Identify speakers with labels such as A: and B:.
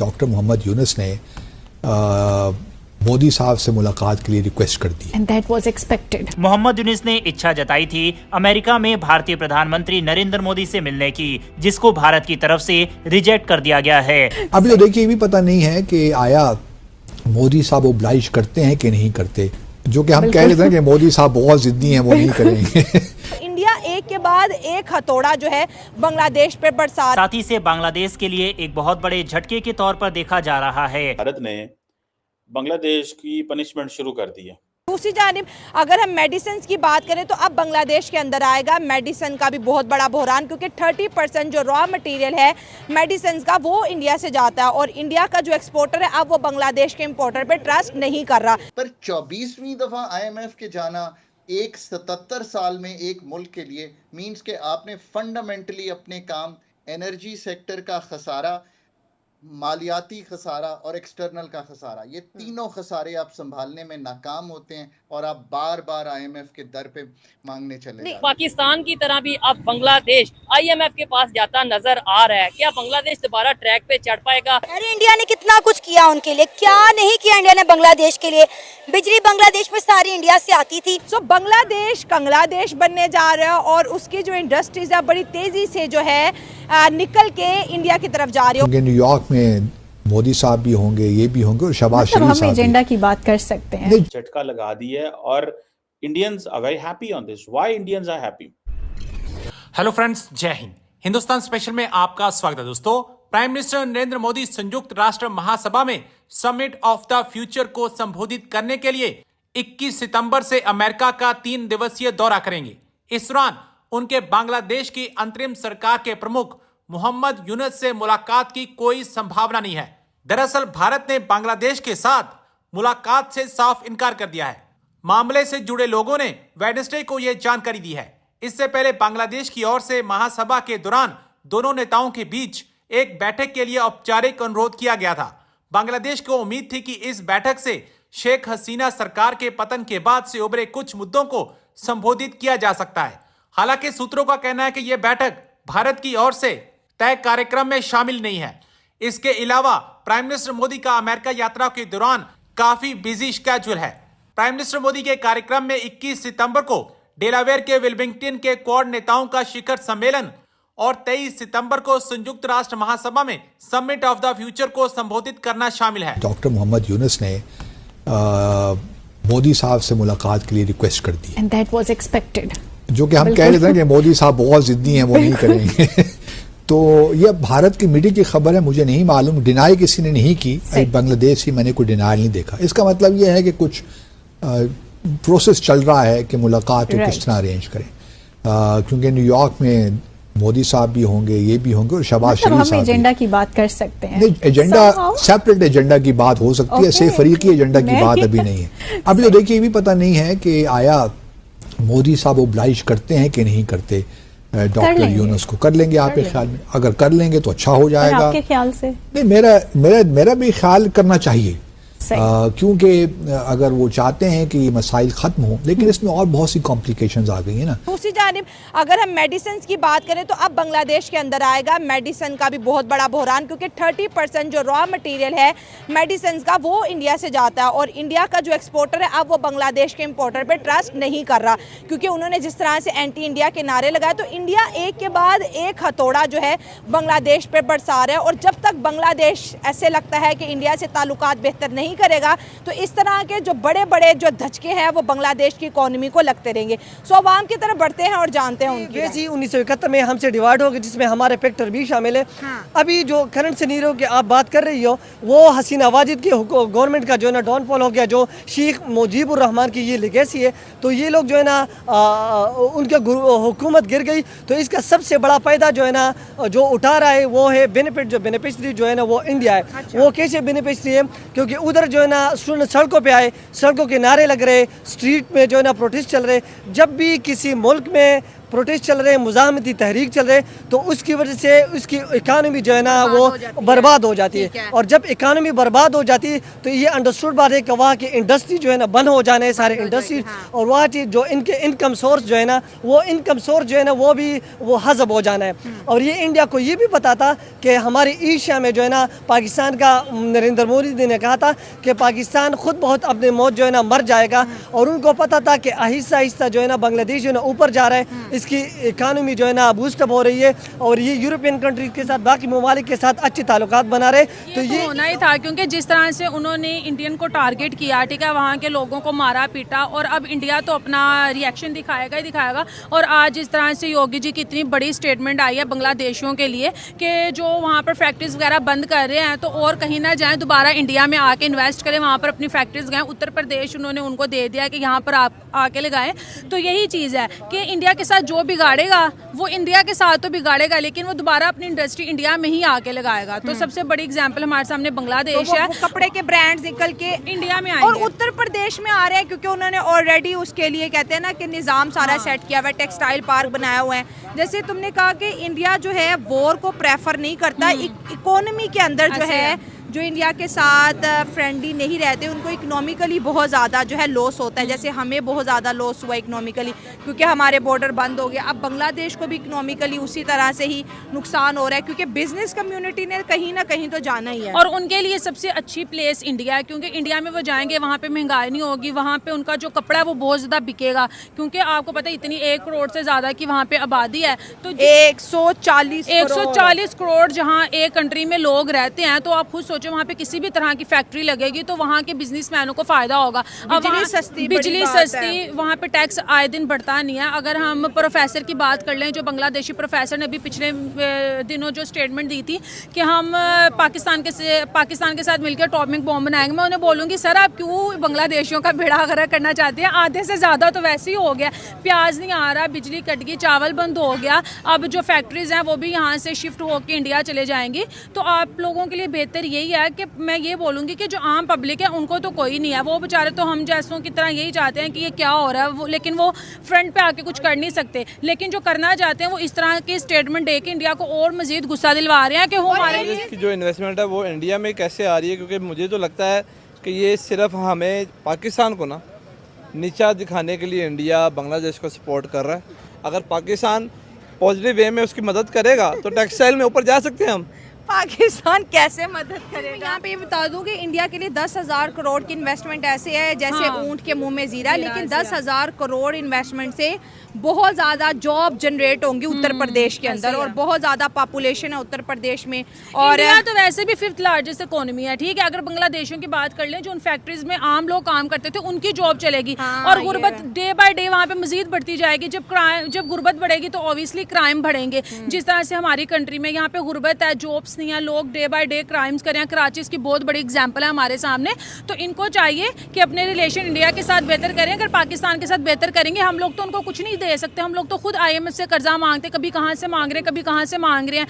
A: Doctor Mohammad Yunus ने मोदी साहब से मुलाकात के लिए रिक्वेस्ट कर दी।
B: And that was expected.
C: Mohammad Yunus ने इच्छा जताई थी अमेरिका में भारतीय प्रधानमंत्री नरेंद्र मोदी से मिलने की, जिसको भारत की तरफ से रिजेक्ट कर दिया गया है।
A: अभी तो देखिए, ये भी पता नहीं है कि आया मोदी साहब ओब्लाइज करते हैं कि नहीं करते, जो कि हम कह रहे थे कि मोदी साहब बहुत जिद्दी हैं, वो नहीं करेंगे।
D: इंडिया एक के बाद एक हथौड़ा जो है बांग्लादेश पे बरसा,
C: साथ ही से बांग्लादेश के लिए एक बहुत बड़े झटके के तौर पर देखा जा रहा है।
E: भारत ने बांग्लादेश की पनिशमेंट शुरू कर दी है।
D: दूसरी जानिब अगर हम मेडिसिन की बात करें तो अब बांग्लादेश के अंदर आएगा मेडिसिन का भी बहुत बड़ा बहरान, क्योंकि 30% जो रॉ मटेरियल है मेडिसिन का वो इंडिया से जाता है और इंडिया का जो एक्सपोर्टर है अब वो बांग्लादेश के इंपोर्टर पे ट्रस्ट नहीं कर रहा।
F: पर 24वीं दफा IMF के जाना एक 77 साल में एक मुल्क के लिए मींस के आपने फंडामेंटली अपने काम, एनर्जी सेक्टर का खसारा, मालियाती खसारा और एक्सटर्नल का खसारा, ये तीनों खसारे आप संभालने में नाकाम होते हैं और आप बार बार IMF के दर पे मांगने चले जाते हैं।
G: पाकिस्तान की तरह भी अब बांग्लादेश IMF के पास जाता नजर आ रहा है। क्या बांग्लादेश दोबारा ट्रैक पे चढ़ पाएगा?
H: अरे इंडिया ने कितना कुछ किया उनके लिए, क्या नहीं किया इंडिया ने बांग्लादेश के लिए। बिजली बांग्लादेश में सारी इंडिया से आती थी।
D: सो बांग्लादेश कंग्लादेश बनने जा रहा है और उसकी जो इंडस्ट्रीज है बड़ी तेजी से जो है निकल के इंडिया की तरफ जा रही है।
A: न्यूयॉर्क में मोदी साहब भी होंगे, ये भी होंगे और शहबाज शरीफ साहब भी।
B: हम एजेंडा की बात कर सकते हैं।
E: झटका लगा दी है और Indians are very happy on this. Why Indians are happy?
I: Hello friends, Jai Hind. Hindustan special में आपका स्वागत है दोस्तों। प्राइम मिनिस्टर नरेंद्र मोदी संयुक्त राष्ट्र महासभा में समिट ऑफ द फ्यूचर को संबोधित करने के लिए 21 सितंबर से अमेरिका का 3 दिवसीय दौरा करेंगे। इस दौरान उनके बांग्लादेश की अंतरिम सरकार के प्रमुख मोहम्मद यूनुस से मुलाकात की कोई संभावना नहीं है। दरअसल भारत ने बांग्लादेश के साथ मुलाकात से साफ इनकार कर दिया है। मामले से जुड़े लोगों ने वेडनेसडे को यह जानकारी दी है। इससे पहले बांग्लादेश की ओर से महासभा के दौरान दोनों नेताओं के बीच एक बैठक के लिए औपचारिक अनुरोध किया गया था। बांग्लादेश को उम्मीद थी कि इस बैठक से शेख हसीना सरकार के पतन के बाद से उभरे कुछ मुद्दों को संबोधित किया जा सकता है। हालांकि सूत्रों का कहना है कि यह बैठक भारत की ओर से तय कार्यक्रम में शामिल नहीं है। इसके अलावा प्राइम मिनिस्टर मोदी का अमेरिका यात्रा के दौरान काफी बिजी शेड्यूल है। प्राइम मिनिस्टर मोदी के कार्यक्रम में 21 सितंबर को डेलावेयर के विल्मिंगटन के क्वाड नेताओं का शिखर सम्मेलन और 23 सितंबर को संयुक्त राष्ट्र महासभा में समिट ऑफ द फ्यूचर को संबोधित करना शामिल है।
A: डॉक्टर मोहम्मद यूनुस ने मोदी साहब से मुलाकात के लिए रिक्वेस्ट कर दी।
B: And that was expected.
A: जो कि हम कह रहे थे कि मोदी साहब बहुत जिद्दी हैं, वो नहीं करेंगे। तो यह भारत की मीडिया की खबर है, मुझे नहीं मालूम, डिनाई किसी ने नहीं की। बांग्लादेश ही मैंने कोई डिनाई नहीं देखा। इसका मतलब यह है कि कुछ प्रोसेस चल रहा है कि मुलाकात को किस तरह अरेंज करें, क्योंकि न्यूयॉर्क में मोदी साहब भी होंगे, ये भी होंगे और शहबाज शरीफ साहब भी।
B: हम एजेंडा की बात कर सकते हैं।
A: नहीं, एजेंडा सेपरेट एजेंडा की बात हो सकती है, सिर्फ फरीकी एजेंडा की बात अभी नहीं है। अभी तो देखिए, ये भी पता नहीं है कि आया मोदी साहब ओब्लाइज करते हैं कि नहीं करते डॉक्टर यूनुस को। कर लेंगे आपके ख्याल में? अगर कर लेंगे तो अच्छा हो जाएगा।
B: आपके ख्याल से?
A: नहीं, मेरा भी ख्याल करना चाहिए, क्योंकि अगर वो चाहते हैं कि मसाइल खत्म हो, लेकिन इसमें और बहुत सी कॉम्प्लिकेशंस आ गई है ना।
D: दूसरी जानिब अगर हम मेडिसिन की बात करें तो अब बांग्लादेश के अंदर आएगा मेडिसिन का भी बहुत बड़ा बहरान, क्योंकि 30% जो रॉ मटेरियल है मेडिसिन का वो इंडिया से जाता है और इंडिया का जो एक्सपोर्टर है अब वो बांग्लादेश के इंपोर्टर पे ट्रस्ट नहीं कर रहा, क्योंकि उन्होंने जिस तरह से एंटी इंडिया के नारे लगाए। तो इंडिया एक के बाद एक हथौड़ा जो है बांग्लादेश पे बरसा रहा है और जब तक बांग्लादेश ऐसे लगता है कि इंडिया से ताल्लुकात बेहतर नहीं करेगा तो इस तरह के जो बड़े बड़े जो धचके हैं वो बांग्लादेश की इकोनॉमी को लगते रहेंगे। सो अवाम की तरफ बढ़ते हैं और जानते हैं उनकी।
J: 1971 में हमसे डिवाइड हो गए, जिसमें हमारे फैक्टर भी शामिल है। अभी जो करंट सिनेरियो की आप बात कर रही हो, वो हसीना वाजिद की गवर्नमेंट का जो है ना डाउनफॉल हो गया, जो शेख मुजीबुर रहमान की ये लेगेसी है। तो ये लोग जो है ना उनके हुकूमत गिर गई, तो इसका सबसे बड़ा फायदा जो है ना जो उठा रहा है वो है बेनिफिट, जो बेनिफिशरी जो है ना वो इंडिया है। वो कैसे बेनिफिशरी है? क्योंकि उधर जो है ना स्टूडेंट सड़कों पे आए, सड़कों के नारे लग रहे, स्ट्रीट में जो है ना प्रोटेस्ट चल रहे। जब भी किसी मुल्क में प्रोटेस्ट चल रहे हैं, मुजाहमती तहरीक चल रहे हैं, तो उसकी वजह से उसकी इकानमी जो है ना वो बर्बाद हो जाती है। और जब इकानमी बर्बाद हो जाती है तो ये अंडरस्टूड बात है कि वहाँ की इंडस्ट्री जो है ना बंद हो जाने सारे इंडस्ट्री, और वहाँ की जो इनके इनकम सोर्स जो है ना वो इनकम सोर्स जो है ना वो भी वो हज़ब हो जाना है। और ये इंडिया को ये भी पता था कि हमारी एशिया में जो है ना पाकिस्तान का नरेंद्र मोदी जी ने कहा था कि पाकिस्तान खुद बहुत अपने मौत जो है ना मर जाएगा, और उनको पता था कि आहिस्ता आहिस्ता जो है ना बांग्लादेश जो है ना ऊपर जा रहा है, इसकी इकानमी जो है ना बूस्टअप हो रही है, और ये यूरोपियन कंट्रीज के साथ बाकी ममालिक के साथ अच्छे ताल्लुकात बना रहे। तो ये
K: होना ही था, क्योंकि जिस तरह से उन्होंने इंडियन को टारगेट किया, ठीक है, वहाँ के लोगों को मारा पीटा, और अब इंडिया तो अपना रिएक्शन दिखाएगा ही दिखाएगा। और आज जिस तरह से योगी जी की इतनी बड़ी स्टेटमेंट आई है बांग्लादेशियों के लिए कि जो वहाँ पर फैक्ट्रीज वगैरह बंद कर रहे हैं तो और कहीं ना जाएं, दोबारा इंडिया में आके इन्वेस्ट करें, वहाँ पर अपनी फैक्ट्रीज गए। उत्तर प्रदेश उन्होंने उनको दे दिया कि यहाँ पर आप आके लगाएं। तो यही चीज़ है कि इंडिया के साथ जो बिगाड़ेगा वो इंडिया के साथ तो बिगाड़ेगा, लेकिन वो दोबारा अपनी इंडस्ट्री इंडिया में ही आके लगाएगा। तो सबसे बड़ी एग्जाम्पल हमारे सामने बांग्लादेश
D: तो
K: है,
D: कपड़े के ब्रांड्स निकल के
K: इंडिया में
D: और उत्तर प्रदेश में आ रहे हैं, क्योंकि उन्होंने ऑलरेडी उसके लिए कहते हैं ना कि निज़ाम सारा सेट किया हुआ है, टेक्सटाइल पार्क बनाया हुआ है। जैसे तुमने कहा कि इंडिया जो है वॉर को प्रेफर नहीं करता, इकोनॉमी के अंदर जो है जो इंडिया के साथ फ्रेंडली नहीं रहते उनको इकोनॉमिकली बहुत ज़्यादा जो है लॉस होता है। जैसे हमें बहुत ज़्यादा लॉस हुआ इकोनॉमिकली क्योंकि हमारे बॉर्डर बंद हो गए। अब बांग्लादेश को भी इकोनॉमिकली उसी तरह से ही नुकसान हो रहा है, क्योंकि बिजनेस कम्युनिटी ने कहीं ना कहीं तो जाना ही है।
K: और उनके लिए सबसे अच्छी प्लेस इंडिया है, क्योंकि इंडिया में वो जाएंगे, वहाँ पे महंगाई नहीं होगी, वहाँ पे उनका जो कपड़ा है वो बहुत ज़्यादा बिकेगा, क्योंकि आपको पता है इतनी 1 करोड़ से ज़्यादा की वहाँ पे आबादी है। तो 140 करोड़ जहाँ एक कंट्री में लोग रहते हैं, तो आप खुद सोचो वहाँ पे किसी भी तरह की फैक्ट्री लगेगी तो वहाँ के बिजनेसमैनों को फायदा होगा। बिजली सस्ती, वहाँ पे टैक्स आए दिन बढ़ता नहीं है। अगर हम प्रोफेसर की बात कर लें, जो बांग्लादेशी प्रोफेसर ने अभी पिछले दिनों जो स्टेटमेंट दी थी कि हम पाकिस्तान के साथ मिलकर एटॉमिक बॉम्ब बनाएंगे, मैं उन्हें बोलूँगी सर आप क्यों बांग्लादेशियों का बेड़ा गर्क करना चाहते हैं? आधे से ज़्यादा तो वैसे ही हो गया, प्याज नहीं आ रहा, बिजली कट गई, चावल बंद हो गया, अब जो फैक्ट्रीज हैं वो भी यहाँ से शिफ्ट होकर इंडिया चले जाएंगी। तो आप लोगों के लिए बेहतर यही है कि मैं ये बोलूँगी कि जो आम पब्लिक है उनको तो कोई नहीं है, वो बेचारे तो हम जैसों की तरह यही चाहते हैं कि ये क्या हो रहा है, लेकिन वो फ्रंट पे आके कुछ कर नहीं सकते। लेकिन जो करना चाहते हैं वो इस तरह की स्टेटमेंट दे के इंडिया को और मजीद गुस्सा दिलवा रहे हैं कि हमारे
L: की जो इन्वेस्टमेंट है वो इंडिया में कैसे आ रही है, क्योंकि मुझे तो लगता है कि ये सिर्फ हमें पाकिस्तान को ना नीचा दिखाने के लिए इंडिया बांग्लादेश को सपोर्ट कर रहा है। अगर पाकिस्तान पॉजिटिव वे में उसकी मदद करेगा तो टेक्सटाइल में ऊपर जा सकते हैं हम।
D: पाकिस्तान कैसे मदद करेगा? यहाँ पे ये बता दूं कि इंडिया के लिए 10,000 करोड़ की इन्वेस्टमेंट ऐसे है जैसे ऊंट के मुंह में जीरा, लेकिन 10,000 करोड़ इन्वेस्टमेंट से बहुत ज़्यादा जॉब जनरेट होंगी उत्तर प्रदेश के अंदर, और बहुत ज़्यादा पॉपुलेशन है उत्तर प्रदेश में। और
K: इंडिया तो वैसे भी 5th लार्जेस्ट इकोनॉमी है, ठीक है। अगर बांग्लादेशियों की बात कर लें, जो उन फैक्ट्रीज में आम लोग काम करते थे उनकी जॉब चलेगी, और गुर्बत डे बाय डे वहाँ पे मजीद बढ़ती जाएगी। जब गुर्बत बढ़ेगी तो ऑब्वियसली क्राइम बढ़ेंगे। जिस तरह से हमारी कंट्री में यहाँ पे गुर्बत है, जॉब्स नहीं है, लोग डे बाय डे क्राइम्स करें। कराची इसकी बहुत बड़ी एग्जाम्पल है हमारे सामने। तो इनको चाहिए कि अपने रिलेशन इंडिया के साथ बेहतर करें। अगर पाकिस्तान के साथ बेहतर करेंगे, हम लोग तो उनको कुछ नहीं दे सकते, हम लोग तो खुद IMF से कर्जा मांगते, कभी कहाँ से मांग रहे हैं, कभी कहाँ से मांग रहे हैं।